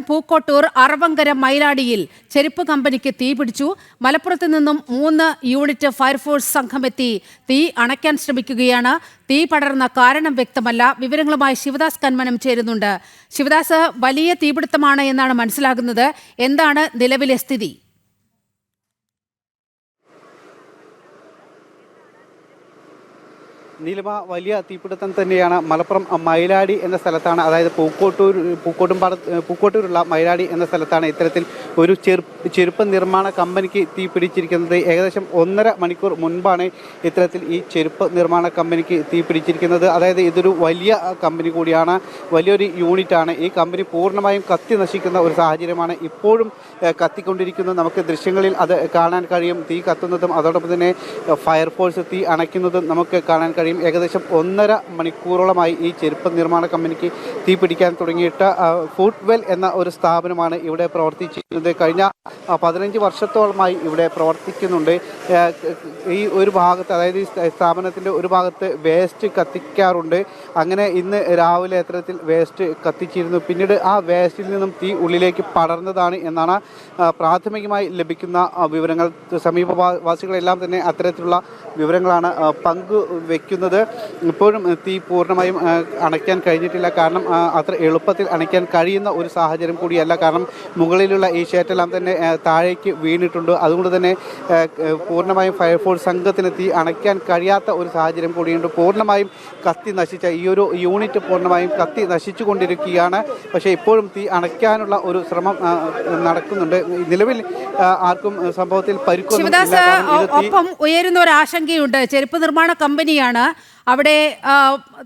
പൂക്കോട്ടൂർ അറവങ്കര മൈലാടിയിൽ ചെരുപ്പ് കമ്പനിക്ക് തീ പിടിച്ചു. മലപ്പുറത്ത് നിന്നും 3 യൂണിറ്റ് ഫയർഫോഴ്സ് സംഘമെത്തി തീ അണയ്ക്കാൻ ശ്രമിക്കുകയാണ്. തീ പടർന്ന കാരണം വ്യക്തമല്ല. വിവരങ്ങളുമായി ശിവദാസ് കന്മനം ചേരുന്നുണ്ട്. ശിവദാസ്, വലിയ തീപിടുത്തമാണ് എന്നാണ് മനസ്സിലാകുന്നത്. എന്താണ് നിലവിലെ സ്ഥിതി? നീലിമ, വലിയ തീപിടുത്തം തന്നെയാണ് മലപ്പുറം മൈലാടി എന്ന സ്ഥലത്താണ്, അതായത് പൂക്കോട്ടൂരുള്ള മൈലാടി എന്ന സ്ഥലത്താണ് ഇത്തരത്തിൽ ഒരു ചെരുപ്പ് നിർമ്മാണ കമ്പനിക്ക് തീ പിടിച്ചിരിക്കുന്നത്. ഏകദേശം 1.5 മണിക്കൂർ മുൻപാണ് ഇത്തരത്തിൽ ഈ ചെരുപ്പ് നിർമ്മാണ കമ്പനിക്ക് തീ പിടിച്ചിരിക്കുന്നത്. അതായത് ഇതൊരു വലിയ കമ്പനി കൂടിയാണ്, വലിയൊരു യൂണിറ്റാണ്. ഈ കമ്പനി പൂർണ്ണമായും കത്തി നശിക്കുന്ന ഒരു സാഹചര്യമാണ് ഇപ്പോഴും കത്തിക്കൊണ്ടിരിക്കുന്നത്. നമുക്ക് ദൃശ്യങ്ങളിൽ അത് കാണാൻ കഴിയും. തീ കത്തുന്നതും അതോടൊപ്പം തന്നെ ഫയർഫോഴ്സ് തീ അണയ്ക്കുന്നതും നമുക്ക് കാണാൻ കഴിയും. ഏകദേശം 1.5 മണിക്കൂറോളമായി ഈ ചെരുപ്പ് നിർമ്മാണ കമ്പനിക്ക് തീ പിടിക്കാൻ തുടങ്ങിയിട്ട് ഫുഡ്വെൽ എന്ന ഒരു സ്ഥാപനമാണ് ഇവിടെ പ്രവർത്തിച്ചിരുന്നത്. കഴിഞ്ഞ 15 വർഷത്തോളമായി ഇവിടെ പ്രവർത്തിക്കുന്നുണ്ട്. ഈ ഒരു ഭാഗത്ത്, അതായത് ഈ സ്ഥാപനത്തിൻ്റെ ഒരു ഭാഗത്ത് വേസ്റ്റ് കത്തിക്കാറുണ്ട്. അങ്ങനെ ഇന്ന് രാവിലെ അത്തരത്തിൽ വേസ്റ്റ് കത്തിച്ചിരുന്നു. പിന്നീട് ആ വേസ്റ്റിൽ നിന്നും തീ ഉള്ളിലേക്ക് പടർന്നതാണ് എന്നാണ് പ്രാഥമികമായി ലഭിക്കുന്ന വിവരങ്ങൾ. സമീപവാസികളെല്ലാം തന്നെ അത്തരത്തിലുള്ള വിവരങ്ങളാണ് പങ്കുവെക്കുന്നത്. ഇപ്പോഴും തീ പൂർണ്ണമായും അണയ്ക്കാൻ കഴിഞ്ഞിട്ടില്ല. കാരണം അത്ര എളുപ്പത്തിൽ അണയ്ക്കാൻ കഴിയുന്ന ഒരു സാഹചര്യം കൂടിയല്ല. കാരണം മുകളിലുള്ള ഈ ഷേറ്റെല്ലാം തന്നെ താഴേക്ക് വീണിട്ടുണ്ട്. അതുകൊണ്ട് തന്നെ പൂർണ്ണമായും ഫയർഫോഴ്സ് സംഘത്തിന് തീ അണയ്ക്കാൻ കഴിയാത്ത ഒരു സാഹചര്യം കൂടിയുണ്ട്. പൂർണ്ണമായും കത്തി നശിച്ച ഈ ഒരു യൂണിറ്റ് പൂർണ്ണമായും കത്തി നശിച്ചു കൊണ്ടിരിക്കുകയാണ്. പക്ഷേ ഇപ്പോഴും തീ അണയ്ക്കാനുള്ള ഒരു ശ്രമം നടക്കുന്നുണ്ട്. നിലവിൽ ആർക്കും സംഭവത്തിൽ പരിക്കൊന്നും. ഒപ്പം ഉയരുന്ന ഒരു ആശങ്കയുണ്ട്. ചെരുപ്പ് നിർമ്മാണ കമ്പനിയാണ്, അവിടെ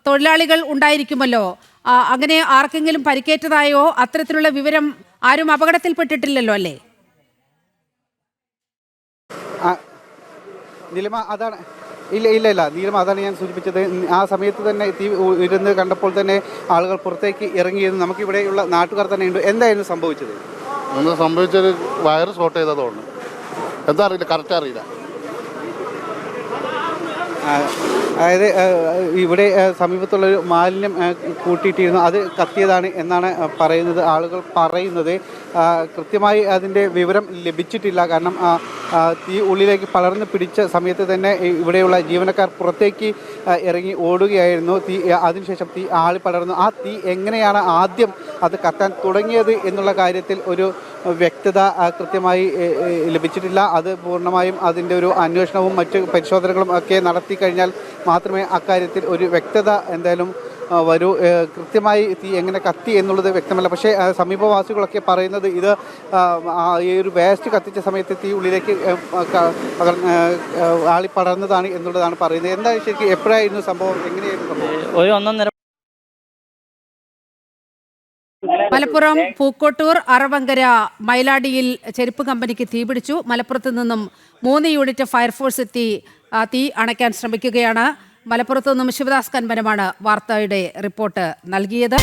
തൊഴിലാളികൾ ഉണ്ടായിരിക്കുമല്ലോ. അങ്ങനെ ആർക്കെങ്കിലും പരിക്കേറ്റതായോ അത്തരത്തിലുള്ള വിവരം? ആരും അപകടത്തിൽപ്പെട്ടിട്ടില്ലല്ലോ അല്ലേ? നിലമ അതാണ് ഇല്ല നീലമ, അതാണ് ഞാൻ സൂചിപ്പിച്ചത്. ആ സമയത്ത് തന്നെ തീ ഇരുന്ന് കണ്ടപ്പോൾ തന്നെ ആളുകൾ പുറത്തേക്ക് ഇറങ്ങിയിരുന്നു. നമുക്കിവിടെയുള്ള നാട്ടുകാർ തന്നെ ഉണ്ട്. എന്തായിരുന്നു സംഭവിച്ചത്? സംഭവിച്ചൊരു വയർ ഷോർട്ട് ചെയ്തതുകൊണ്ട് എന്താ അറിയില്ല, കറക്റ്റ് അറിയില്ല. അതായത് ഇവിടെ സമീപത്തുള്ളൊരു മാലിന്യം കൂട്ടിയിട്ടിരുന്നു, അത് കത്തിയതാണ് എന്നാണ് പറയുന്നത്, ആളുകൾ പറയുന്നത്. കൃത്യമായി അതിൻ്റെ വിവരം ലഭിച്ചിട്ടില്ല. കാരണം തീ ഉള്ളിലേക്ക് പടർന്ന് പിടിച്ച സമയത്ത് തന്നെ ഇവിടെയുള്ള ജീവനക്കാർ പുറത്തേക്ക് ഇറങ്ങി ഓടുകയായിരുന്നു. അതിനുശേഷം തീ ആളി പടർന്നു. ആ തീ എങ്ങനെയാണ് ആദ്യം അത് കത്താൻ തുടങ്ങിയത് എന്നുള്ള കാര്യത്തിൽ ഒരു വ്യക്തത കൃത്യമായി ലഭിച്ചിട്ടില്ല. അത് പൂർണ്ണമായും അതിൻ്റെ ഒരു അന്വേഷണവും മറ്റ് പരിശോധനകളും ഒക്കെ നടത്തി കഴിഞ്ഞാൽ മാത്രമേ അക്കാര്യത്തിൽ ഒരു വ്യക്തത എന്തായാലും വരൂ. കൃത്യമായി തീ എങ്ങനെ കത്തി എന്നുള്ളത് വ്യക്തമല്ല. പക്ഷേ സമീപവാസികളൊക്കെ പറയുന്നത് ഇത് ഈ ഒരു വേസ്റ്റ് കത്തിച്ച സമയത്ത് തീ ഉള്ളിലേക്ക് ആളി പടർന്നതാണ് എന്നുള്ളതാണ് പറയുന്നത്. എന്താണ് ശരിക്കും, എപ്പോഴായിരുന്നു സംഭവം, എങ്ങനെയായിരുന്നു സംഭവം? മലപ്പുറം പൂക്കോട്ടൂർ അറവങ്കര മൈലാടിയിൽ ചെരുപ്പ് കമ്പനിക്ക് തീപിടിച്ചു. മലപ്പുറത്ത് നിന്നും 3 യൂണിറ്റ് ഫയർഫോഴ്സ് എത്തി തീ അണയ്ക്കാൻ ശ്രമിക്കുകയാണ്. മലപ്പുറത്ത് നിന്നും ശിവദാസ് കന്മനമാണ് വാർത്തയുടെ റിപ്പോർട്ട് നൽകിയത്.